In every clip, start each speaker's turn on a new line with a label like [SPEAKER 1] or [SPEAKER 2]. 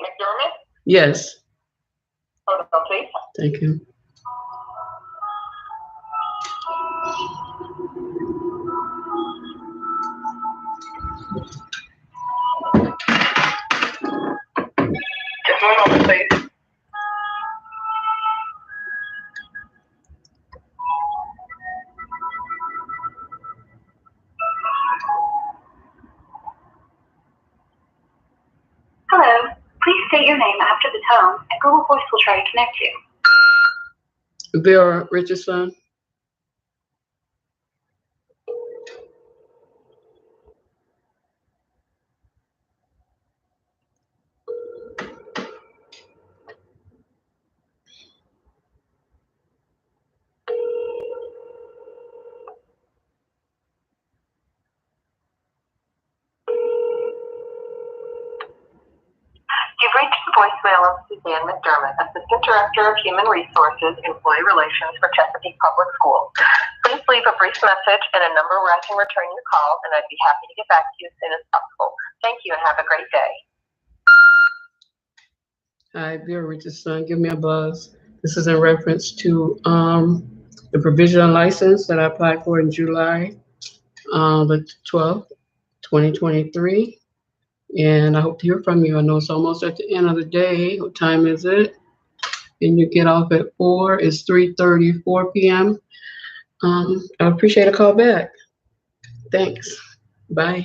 [SPEAKER 1] McDermott?
[SPEAKER 2] Yes.
[SPEAKER 1] Hold on, please.
[SPEAKER 2] Thank you.
[SPEAKER 1] Just one moment, please. Hello. Please state your name after the tone, and Google Voice will try to connect you.
[SPEAKER 2] Vera Richardson.
[SPEAKER 1] You've reached the voicemail of Suzan McDermott, Assistant Director of Human Resources, Employee Relations for Chesapeake Public Schools. Please leave a brief message and a number where I can return your call, and I'd be happy to get back to you as soon as possible. Thank you and have a great day.
[SPEAKER 2] Hi, Vera Richardson. Give me a buzz. This is in reference to the provisional license that I applied for in July the 12th, 2023. And I hope to hear from you. I know it's almost at the end of the day. What time is it? And you get off at 4. It's 3:34 p.m. I appreciate a call back. Thanks. Bye.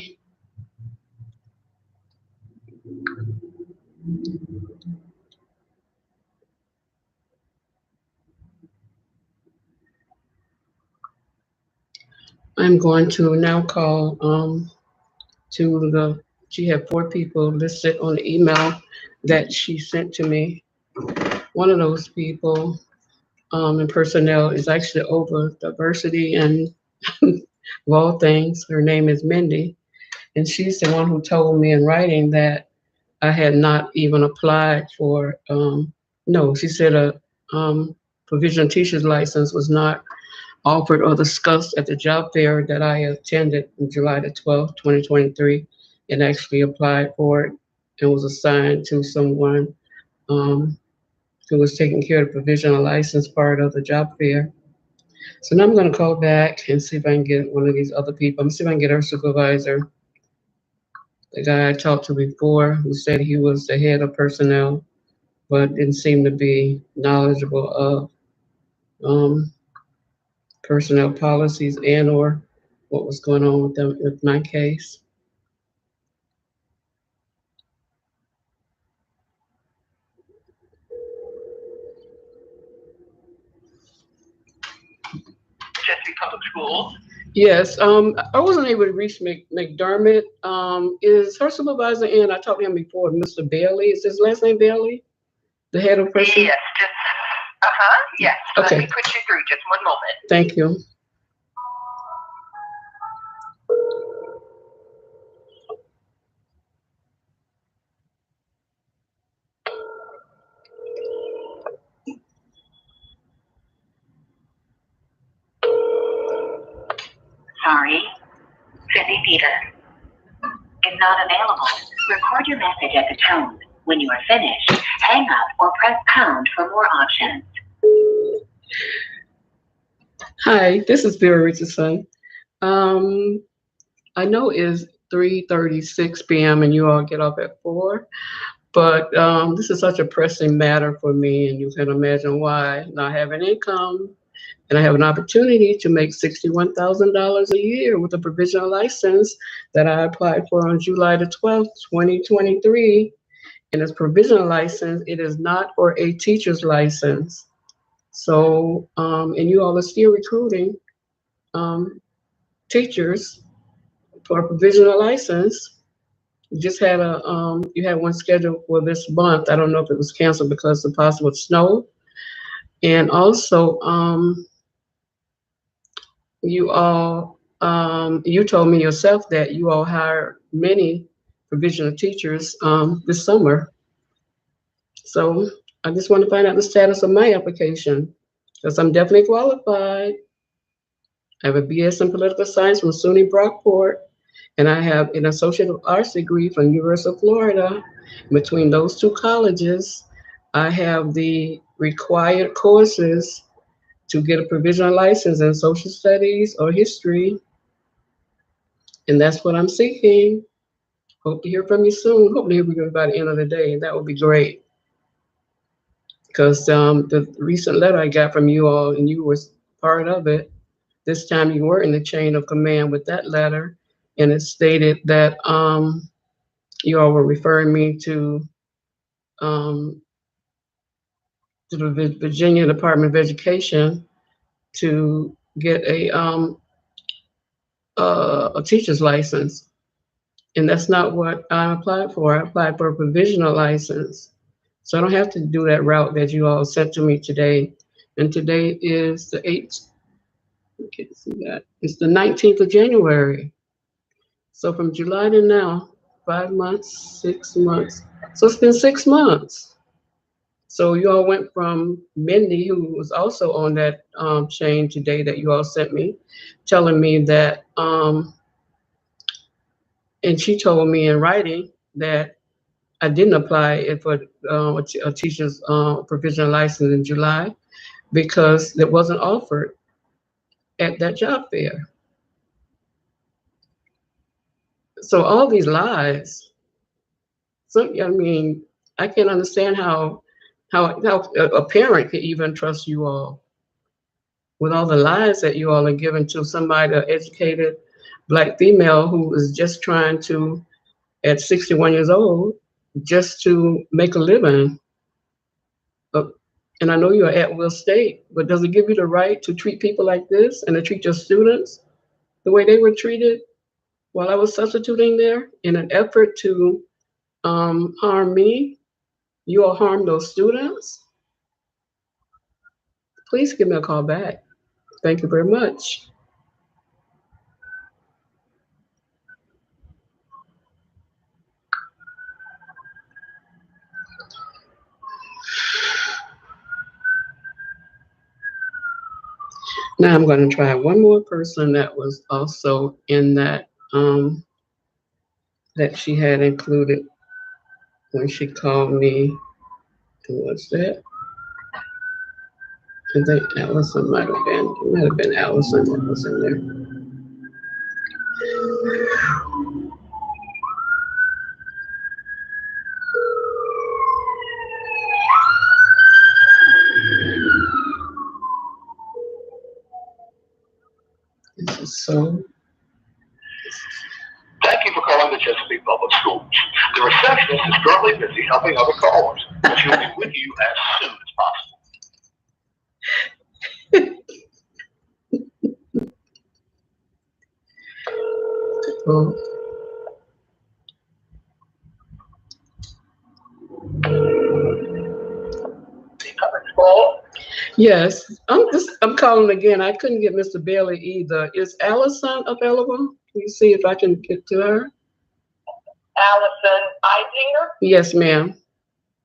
[SPEAKER 2] I'm going to now call she had 4 people listed on the email that she sent to me. One of those people in personnel is actually over diversity and of all things. Her name is Mindy, and she's the one who told me in writing that I had not even applied for. No, she said a provisional teacher's license was not offered or discussed at the job fair that I attended on July the 12th, 2023, and actually applied for it and was assigned to someone um, who was taking care of the provisional license part of the job fair. So now I'm going to call back and see if I can get one of these other people. I'm going to see if I can get her supervisor, the guy I talked to before, who said he was the head of personnel, but didn't seem to be knowledgeable of um, personnel policies and or what was going on with them with my case.
[SPEAKER 1] Chesapeake Public Schools.
[SPEAKER 2] Yes, I wasn't able to reach McDermott. Is her supervisor in? I talked to him before, Mr. Bailey. Is his last name Bailey? The head of person?
[SPEAKER 1] Yes, just, yes.
[SPEAKER 2] Okay.
[SPEAKER 1] Let me put you through, just one moment.
[SPEAKER 2] Thank you.
[SPEAKER 1] Sorry, Cindy Peter is not available. Record your message at the tone. When you are finished, hang up or press pound for more options.
[SPEAKER 2] Hi, this is Vera Richardson. I know it's 3:36 p.m. and you all get off at 4, but this is such a pressing matter for me, and you can imagine why. Not having income, and I have an opportunity to make $61,000 a year with a provisional license that I applied for on July the 12th, 2023. And it's provisional license, it is not for a teacher's license. So, and you all are still recruiting teachers for a provisional license. You just had you had one scheduled for this month. I don't know if it was canceled because of possible snow. And also, you all, you told me yourself that you all hired many provisional teachers this summer. So I just want to find out the status of my application because I'm definitely qualified. I have a BS in political science from SUNY Brockport, And I have an Associate of Arts degree from University of Florida. Between those two colleges, I have the required courses to get a provisional license in social studies or history. And that's what I'm seeking. Hope to hear from you soon. Hope to hear from you by the end of the day. That would be great. Because the recent letter I got from you all, and you was part of it, this time you were in the chain of command with that letter, and it stated that you all were referring me um, to the Virginia Department of Education to get a teacher's license. And that's not what I applied for. I applied for a provisional license. So I don't have to do that route that you all sent to me today. And today is the 8th. You can't see that. It's the 19th of January. So from July to now, 5 months, 6 months. So it's been 6 months. So you all went from Mindy, who was also on that chain today that you all sent me, telling me that, and she told me in writing that I didn't apply for a teacher's provisional license in July because it wasn't offered at that job fair. So all these lies. So I mean, I can't understand how a parent could even trust you all with all the lies that you all are giving to somebody, an educated Black female who is just trying to, at 61 years old, just to make a living. Uh, and I know you're at Will State, but does it give you the right to treat people like this and to treat your students the way they were treated while I was substituting there in an effort to harm me? You all harm those students? Please give me a call back. Thank you very much. Now I'm going to try one more person that was also in that she had included when she called me. Who was that? I think Allison might have been. It might have been Allison that was in there. This is so.
[SPEAKER 1] Thank you for calling the Chesapeake Public Schools. The receptionist is currently busy helping other callers, but she'll be with you as soon as possible.
[SPEAKER 2] Oh.
[SPEAKER 1] Public school.
[SPEAKER 2] Yes, I'm calling again. I couldn't get Mr. Bailey either. Is Allison available? Can you see if I can get to her?
[SPEAKER 1] Allison Isinger?
[SPEAKER 2] Yes, ma'am.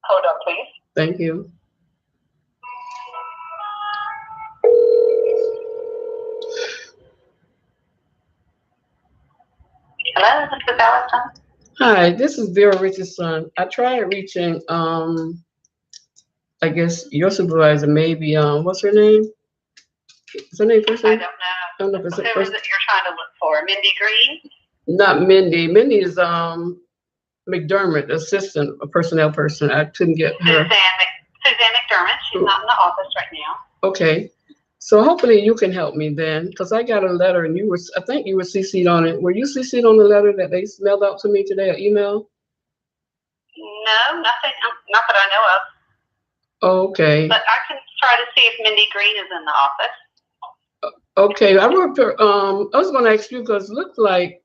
[SPEAKER 1] Hold on, please.
[SPEAKER 2] Thank you.
[SPEAKER 1] Hello, this is Allison.
[SPEAKER 2] Hi, this is Vera Richardson. I tried reaching I guess your supervisor, maybe what's her name? Is her name first name?
[SPEAKER 1] I don't know.
[SPEAKER 2] I don't know if it's
[SPEAKER 1] Who
[SPEAKER 2] her
[SPEAKER 1] is
[SPEAKER 2] first.
[SPEAKER 1] it you're trying to look for? Mindy Green?
[SPEAKER 2] Not Mindy. Mindy is McDermott, assistant, a personnel person. I couldn't get her.
[SPEAKER 1] Suzan McDermott. She's not in the office right now.
[SPEAKER 2] Okay. So hopefully you can help me then, because I got a letter and I think you were CC'd on it. Were you CC'd on the letter that they mailed out to me today, or email?
[SPEAKER 1] No, nothing, not that I know of.
[SPEAKER 2] Okay.
[SPEAKER 1] But I can try to see if Mindy Green is in the office.
[SPEAKER 2] Okay, I was going to ask you because it looked like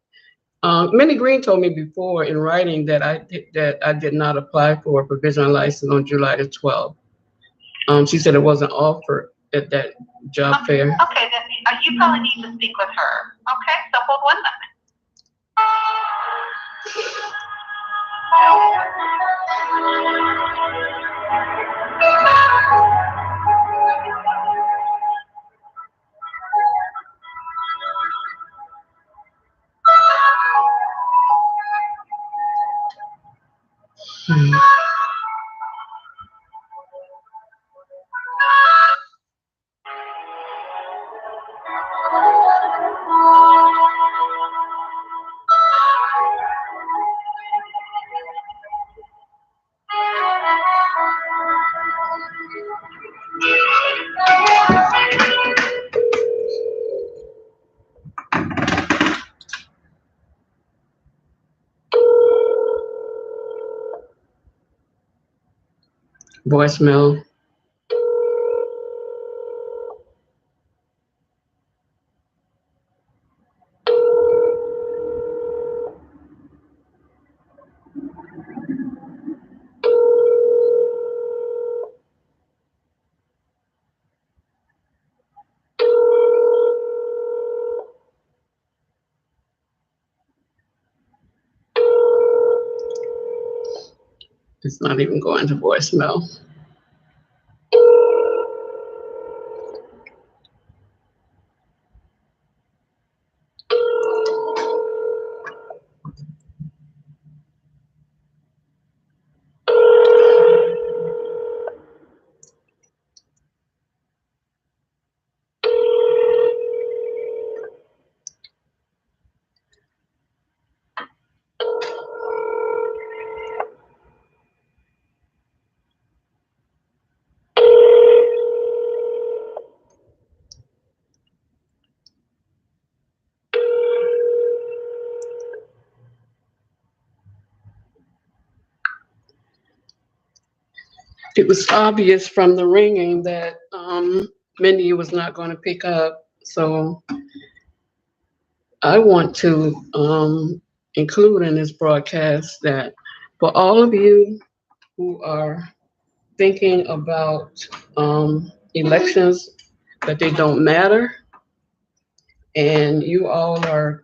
[SPEAKER 2] Minnie Green told me before in writing that I did not apply for a provisional license on July the 12th. She said it wasn't offered at that job fair.
[SPEAKER 1] Okay, then you probably need to speak with her. Okay, so hold 1 minute.
[SPEAKER 2] Hmm. Voicemail. It's not even going to voicemail. It was obvious from the ringing that Mindy was not going to pick up. So I want to include in this broadcast that for all of you who are thinking about elections, that they don't matter, and you all are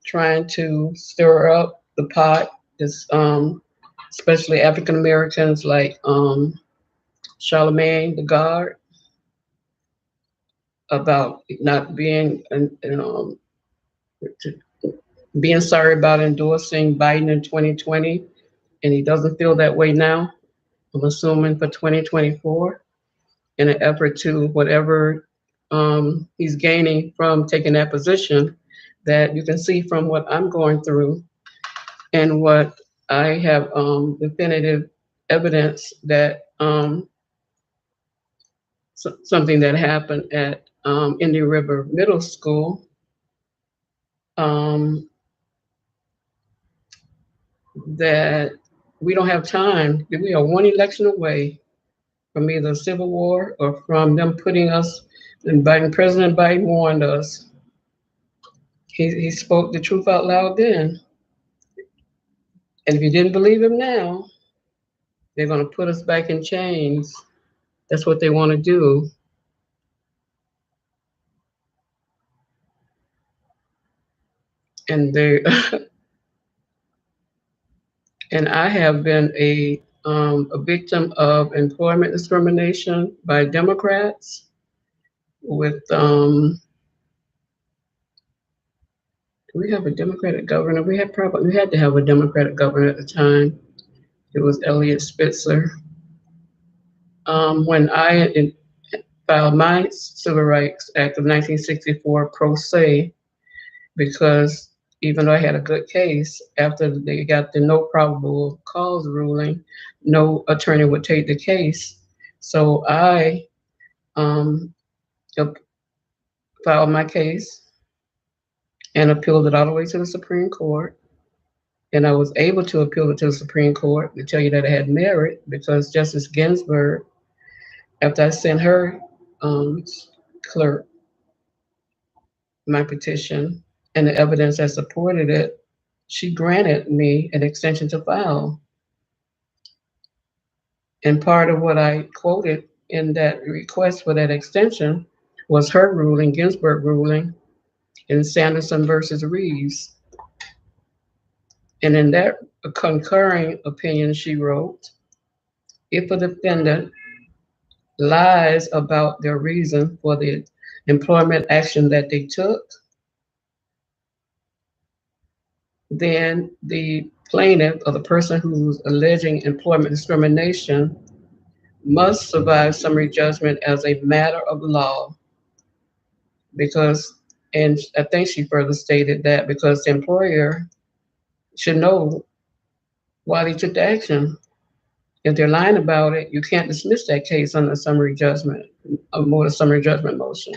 [SPEAKER 2] trying to stir up the pot, this, especially African Americans like Charlemagne the God, about not being, being sorry about endorsing Biden in 2020, and he doesn't feel that way now. I'm assuming for 2024, in an effort to whatever he's gaining from taking that position, that you can see from what I'm going through and what I have definitive evidence that something that happened at Indian River Middle School, um, that we don't have time. We are one election away from either a civil war or from them putting us, and Biden, President Biden warned us. He spoke the truth out loud then. And if you didn't believe him now, they're going to put us back in chains. That's what they want to do. And they and I have been a victim of employment discrimination by Democrats with we have a Democratic governor. We had to have a Democratic governor at the time. It was Eliot Spitzer. When I filed my Civil Rights Act of 1964 pro se, because even though I had a good case, after they got the no probable cause ruling, no attorney would take the case. So I um, filed my case and appealed it all the way to the Supreme Court. And I was able to appeal it to the Supreme Court to tell you that it had merit, because Justice Ginsburg, after I sent her clerk my petition and the evidence that supported it, she granted me an extension to file. And part of what I quoted in that request for that extension was her ruling, Ginsburg ruling, in Sanderson versus Reeves. And in that concurring opinion, she wrote, if a defendant lies about their reason for the employment action that they took, then the plaintiff or the person who's alleging employment discrimination must survive summary judgment as a matter of law because, and I think she further stated that because the employer should know why they took the action. If they're lying about it, you can't dismiss that case on a summary judgment, a summary judgment motion.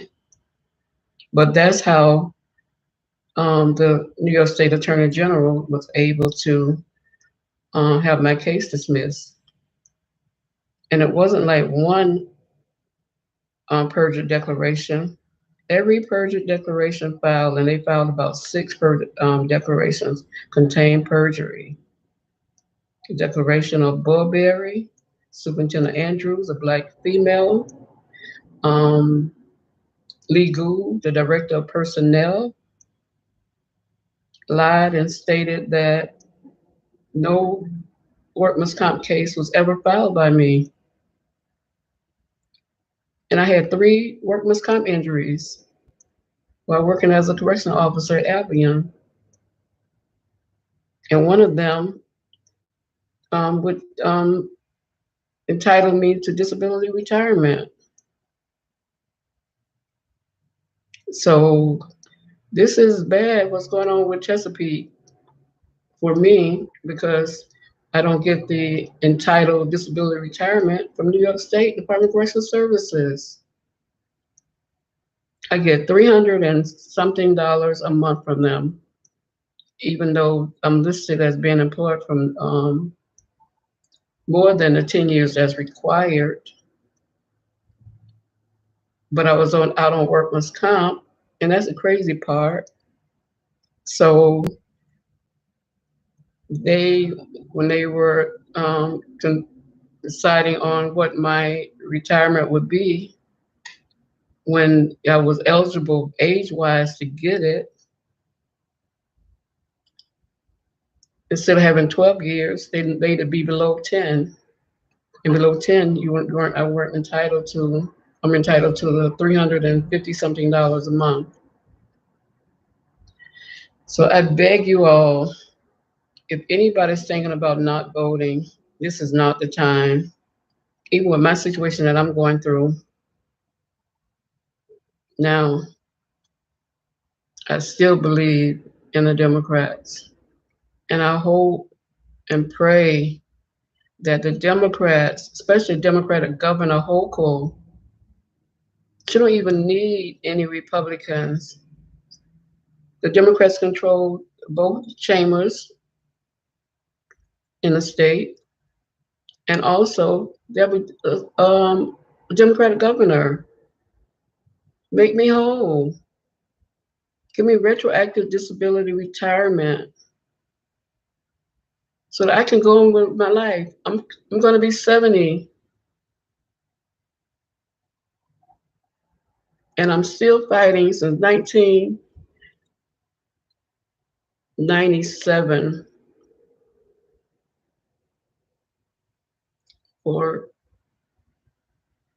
[SPEAKER 2] But that's how the New York State Attorney General was able to have my case dismissed. And it wasn't like one perjured declaration. Every perjured declaration filed, and they filed about six declarations, contained perjury. The declaration of Burberry, Superintendent Andrews, a black female, um, Lee Gould, the director of personnel, lied and stated that no workman's comp case was ever filed by me. And I had 3 workman's comp injuries while working as a correctional officer at Albion. And one of them would entitle me to disability retirement. So this is bad what's going on with Chesapeake for me because I don't get the entitled disability retirement from New York State Department of Correctional Services. I get $300 and something a month from them, even though I'm listed as being employed from more than the 10 years as required. But I was out on workman's comp, and that's the crazy part. So when they were deciding on what my retirement would be, when I was eligible age-wise to get it, instead of having 12 years, they made it be below 10. And below 10, I weren't entitled to, I'm entitled to the $350 something a month. So I beg you all, if anybody's thinking about not voting, this is not the time. Even with my situation that I'm going through now, I still believe in the Democrats. And I hope and pray that the Democrats, especially Democratic Governor Hochul, she don't even need any Republicans. The Democrats control both chambers in the state, and also there be a Democratic governor. Make me whole. Give me retroactive disability retirement so that I can go on with my life. I'm going to be 70, and I'm still fighting since 1997 for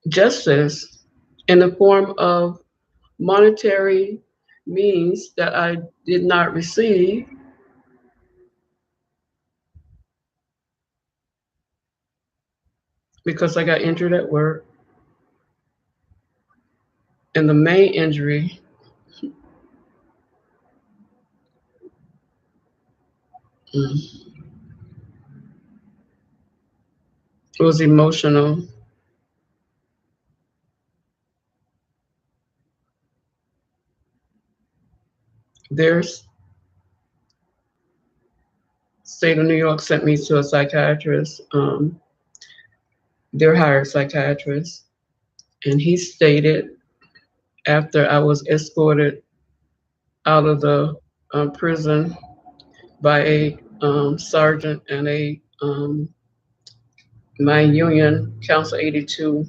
[SPEAKER 2] justice in the form of monetary means that I did not receive because I got injured at work. And the main injury was emotional. There's state of New York sent me to a psychiatrist, their hired psychiatrist, and he stated after I was escorted out of the prison by a sergeant and a my union Council 82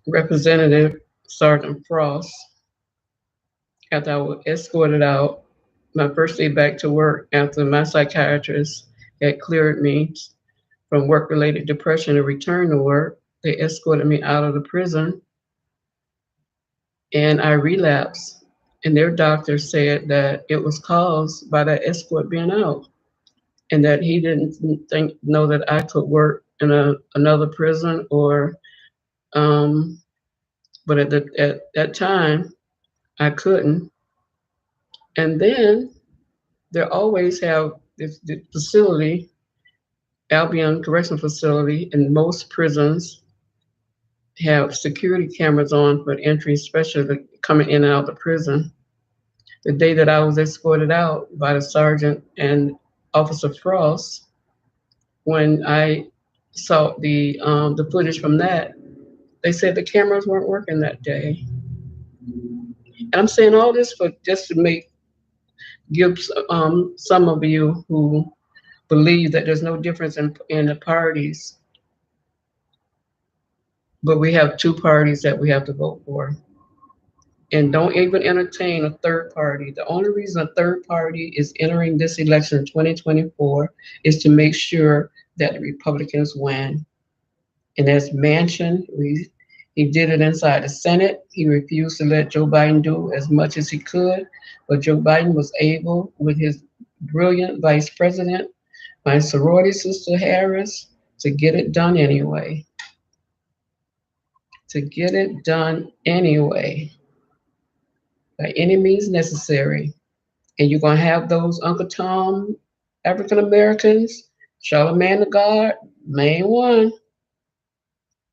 [SPEAKER 2] representative, Sergeant Frost, after I was escorted out, my first day back to work after my psychiatrist had cleared me from work-related depression to return to work, they escorted me out of the prison and I relapsed and their doctor said that it was caused by that escort being out, and that he didn't know that I could work in another prison or, um, but at that time I couldn't. And then they always have this the facility, Albion Correctional Facility, and most prisons have security cameras on for entry, especially coming in and out of the prison. The day that I was escorted out by the sergeant and Officer Frost, when I saw the footage from that, they said the cameras weren't working that day. And I'm saying all this for just to give some of you who believe that there's no difference in the parties, but we have two parties that we have to vote for. And don't even entertain a third party. The only reason a third party is entering this election in 2024 is to make sure that the Republicans win. And as Manchin, he did it inside the Senate. He refused to let Joe Biden do as much as he could, but Joe Biden was able, with his brilliant vice president, my sorority sister Harris, to get it done anyway. To get it done anyway, by any means necessary. And you're going to have those Uncle Tom African Americans, Charlemagne the God, main one,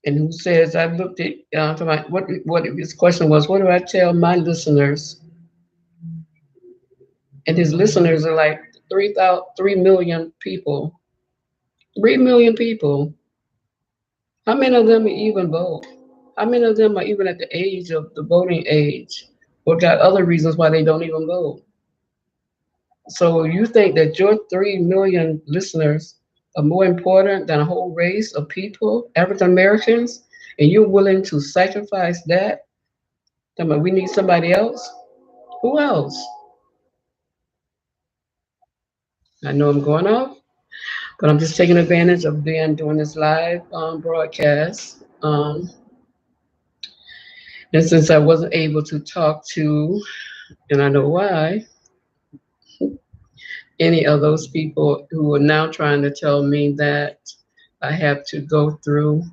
[SPEAKER 2] and who says, I looked at, for my, what his question was, what do I tell my listeners? And his listeners are like 3 million people. 3 million people. How many of them even vote? How many of them are even at the age of the voting age, or got other reasons why they don't even vote? So you think that your 3 million listeners are more important than a whole race of people, African Americans, and you're willing to sacrifice that? Tell me, we need somebody else? Who else? I know I'm going off, but I'm just taking advantage of doing this live broadcast. And since I wasn't able to talk to, and I know why, any of those people who are now trying to tell me that I have to go through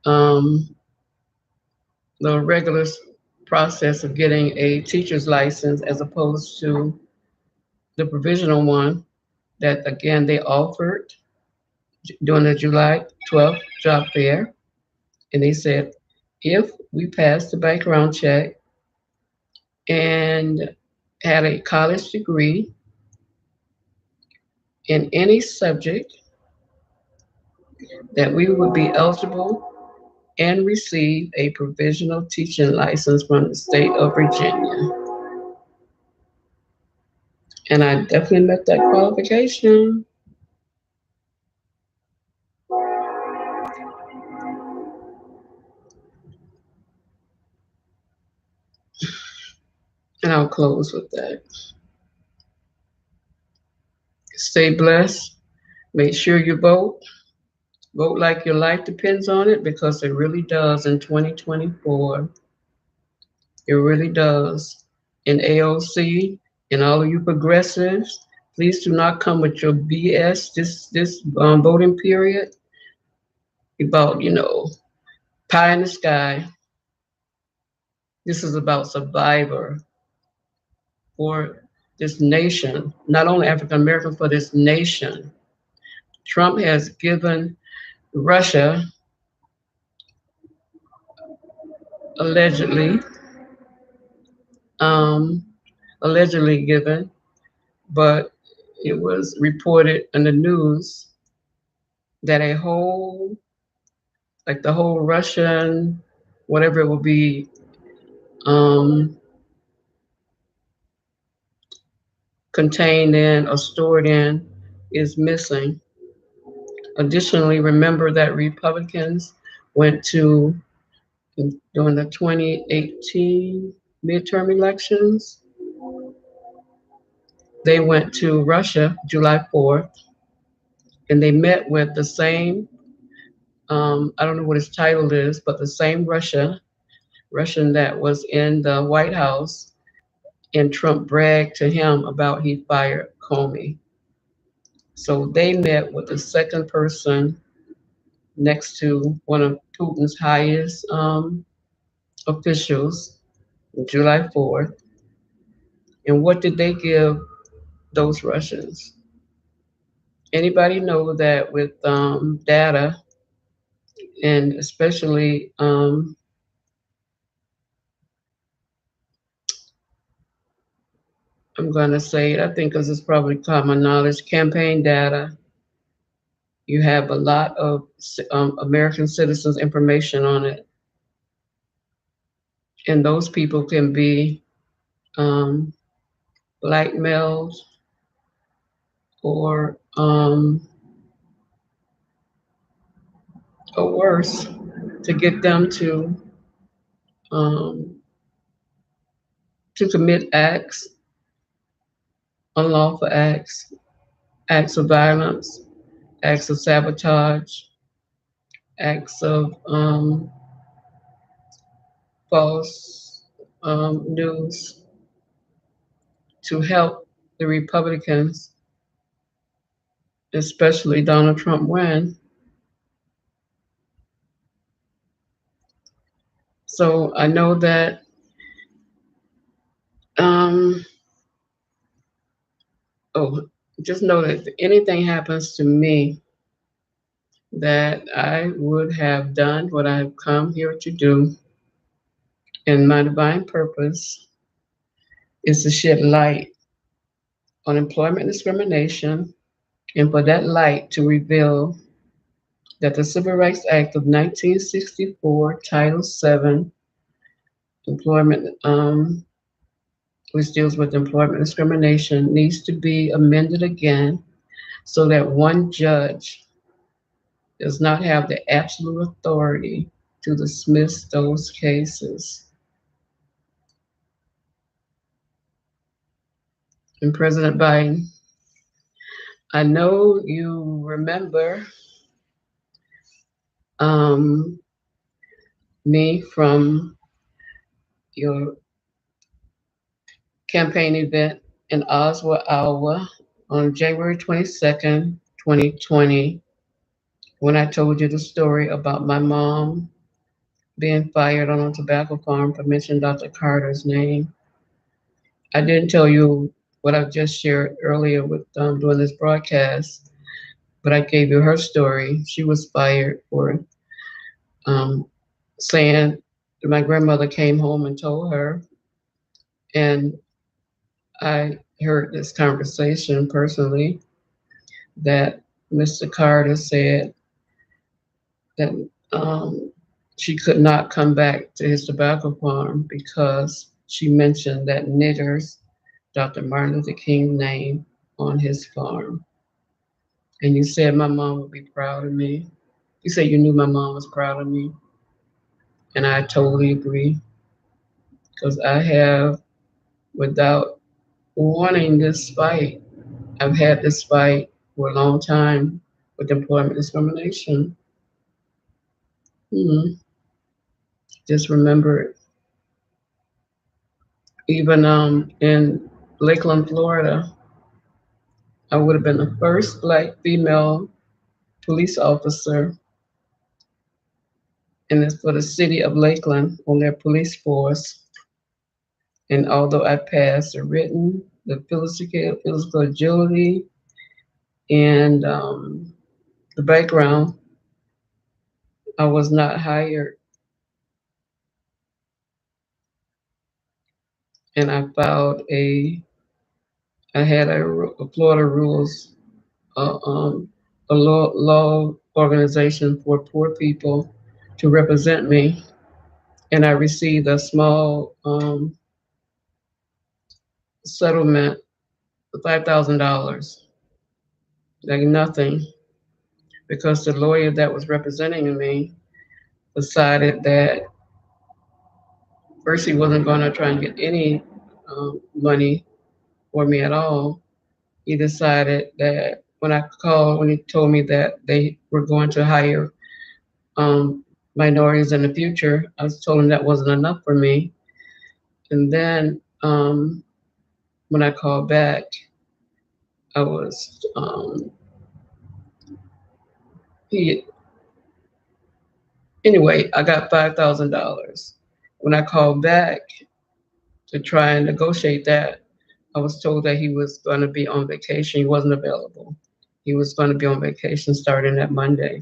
[SPEAKER 2] um, the regular process of getting a teacher's license as opposed to the provisional one that again they offered during the July 12th job fair. And they said, if we pass the background check and had a college degree in any subject, that we would be eligible and receive a provisional teaching license from the state of Virginia. And I definitely met that qualification. And I'll close with that. Stay blessed. Make sure you vote. Vote like your life depends on it, because it really does in 2024. It really does. In AOC and all of you progressives, please do not come with your BS this voting period about, pie in the sky. This is about survivor for this nation, not only African Americans, for this nation. Trump has given Russia, allegedly, um, allegedly given, but it was reported in the news that like the whole Russian, whatever it will be, um, contained in or stored in, is missing. Additionally, remember that Republicans went to, during the 2018 midterm elections, they went to Russia July 4th, and they met with the same, I don't know what his title is, but the same Russian that was in the White House and Trump bragged to him about he fired Comey. So they met with the second person next to one of Putin's highest officials, July 4th. And what did they give those Russians? Anybody know that with data, and especially I'm going to say it, I think because it's probably common knowledge, campaign data, you have a lot of American citizens' information on it. And those people can be um, blackmailed or worse, to get them um, to commit acts, unlawful acts, acts of violence, acts of sabotage, acts of false news to help the Republicans, especially Donald Trump, win. So I know that um, oh, just know that if anything happens to me, that I would have done what I've come here to do, and my divine purpose is to shed light on employment discrimination, and for that light to reveal that the Civil Rights Act of 1964, Title VII, employment, which deals with employment discrimination, needs to be amended again so that one judge does not have the absolute authority to dismiss those cases. And President Biden, I know you remember um, me from your campaign event in Oswald, Iowa on January 22nd, 2020, when I told you the story about my mom being fired on a tobacco farm for mentioning Dr. Carter's name. I didn't tell you what I just shared earlier with doing this broadcast, but I gave you her story. She was fired for um, saying that my grandmother came home and told her, and I heard this conversation personally that Mr. Carter said that she could not come back to his tobacco farm because she mentioned that niggers, Dr. Martin Luther King's name on his farm. And you said my mom would be proud of me. You said you knew my mom was proud of me. And I totally agree because I have, without wanting this fight, I've had this fight for a long time with employment discrimination. Hmm. Just remember it. Even in Lakeland, Florida, I would have been the first Black female police officer, and it's for the city of Lakeland on their police force. And although I passed the written, the physical agility, and the background, I was not hired. And I had a Florida rules, uh, um, a law organization for poor people to represent me. And I received a small settlement of $5,000, like nothing, because the lawyer that was representing me decided that first he wasn't going to try and get any money for me at all. He decided that when he told me that they were going to hire minorities in the future, I was told him that wasn't enough for me. And then When I called back, I was he anyway. I got $5,000. When I called back to try and negotiate that, I was told that he was going to be on vacation. He wasn't available. He was going to be on vacation starting that Monday.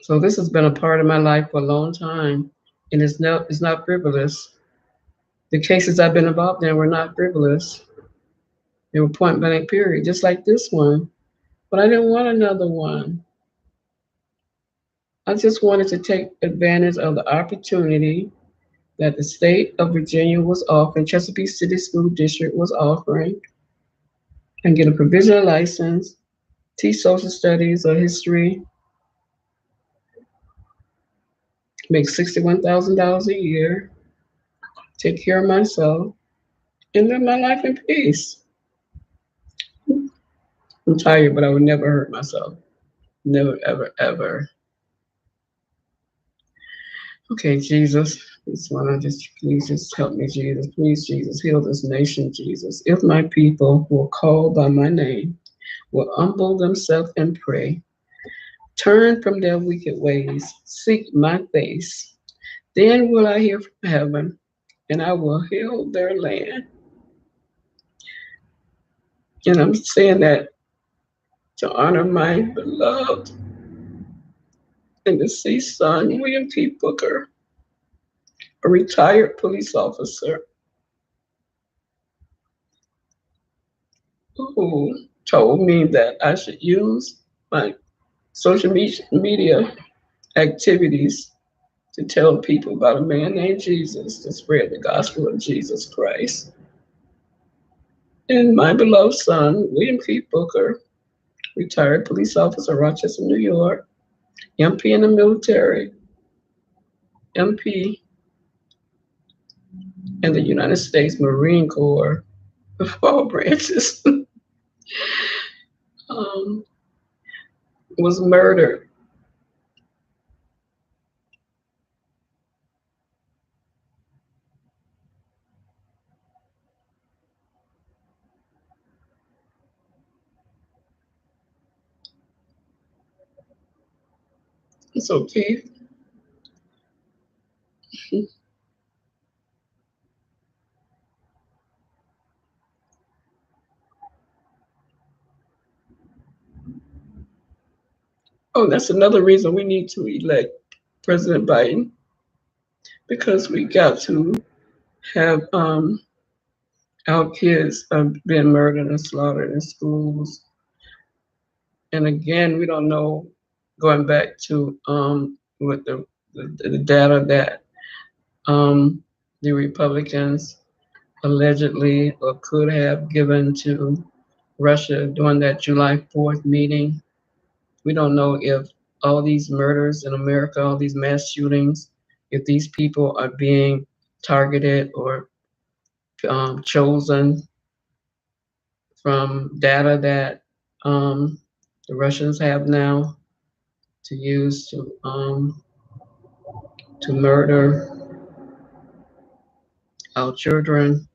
[SPEAKER 2] So this has been a part of my life for a long time, and it's not frivolous. The cases I've been involved in were not frivolous. They were point blank period, just like this one. But I didn't want another one. I just wanted to take advantage of the opportunity that the state of Virginia was offering, Chesapeake City School District was offering, and get a provisional license, teach social studies or history, make $61,000 a year, take care of myself, and live my life in peace. I'm tired, but I would never hurt myself. Never, ever, ever. Okay, Jesus, this one I just, please just help me, Jesus. Please, Jesus, heal this nation, Jesus. If my people who are called by my name will humble themselves and pray, turn from their wicked ways, seek my face, then will I hear from heaven, and I will heal their land. And I'm saying that to honor my beloved and deceased son, William P. Booker, a retired police officer who told me that I should use my social media activities to tell people about a man named Jesus, to spread the gospel of Jesus Christ. And my beloved son, William P. Booker, retired police officer, Rochester, New York, MP in the military, MP in the United States Marine Corps of all branches, um, was murdered. So, Keith, oh, that's another reason we need to elect President Biden, because we got to have our kids being murdered and slaughtered in schools. And again, we don't know, going back to with the data that the Republicans allegedly or could have given to Russia during that July 4th meeting. We don't know if all these murders in America, all these mass shootings, if these people are being targeted or chosen from data that the Russians have now to use to murder our children.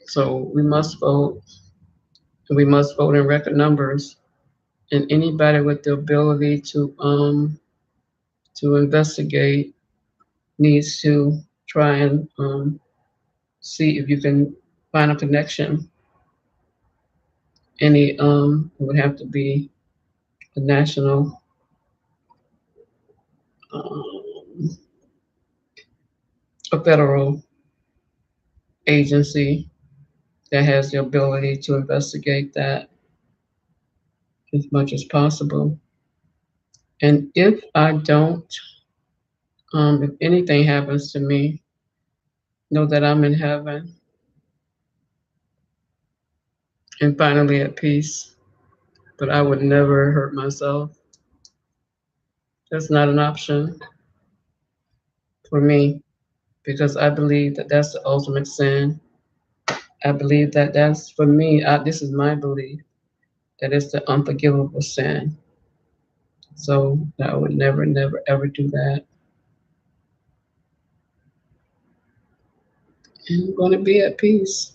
[SPEAKER 2] So we must vote. We must vote in record numbers. And anybody with the ability to investigate needs to try and see if you can find a connection. Any it would have to be a national um, a federal agency that has the ability to investigate that as much as possible. And if I don't, if anything happens to me, know that I'm in heaven and finally at peace. But I would never hurt myself. That's not an option for me, because I believe that that's the ultimate sin. I believe that that's for me. This is my belief that it's the unforgivable sin. So I would never, never, ever do that. And I'm going to be at peace.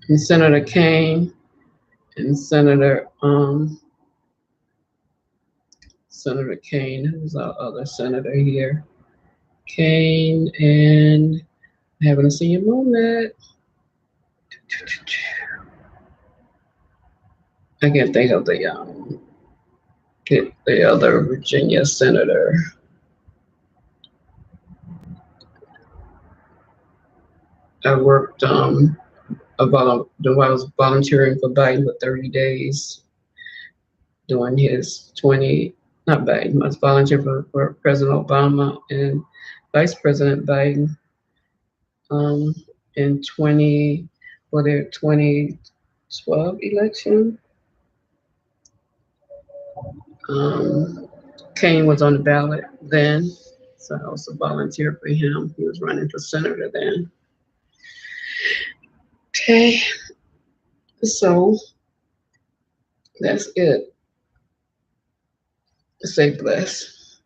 [SPEAKER 2] And Senator Kane and Senator Kane, who's our other senator here. Kane and having a senior moment. I can't think of the other Virginia senator. I worked while I was volunteering for Biden for 30 days, doing his 20, not Biden, I was volunteering for President Obama and Vice President Biden in for their 2012 election. Kane was on the ballot then, so I also volunteered for him. He was running for senator then. Okay, so that's it. Say bless.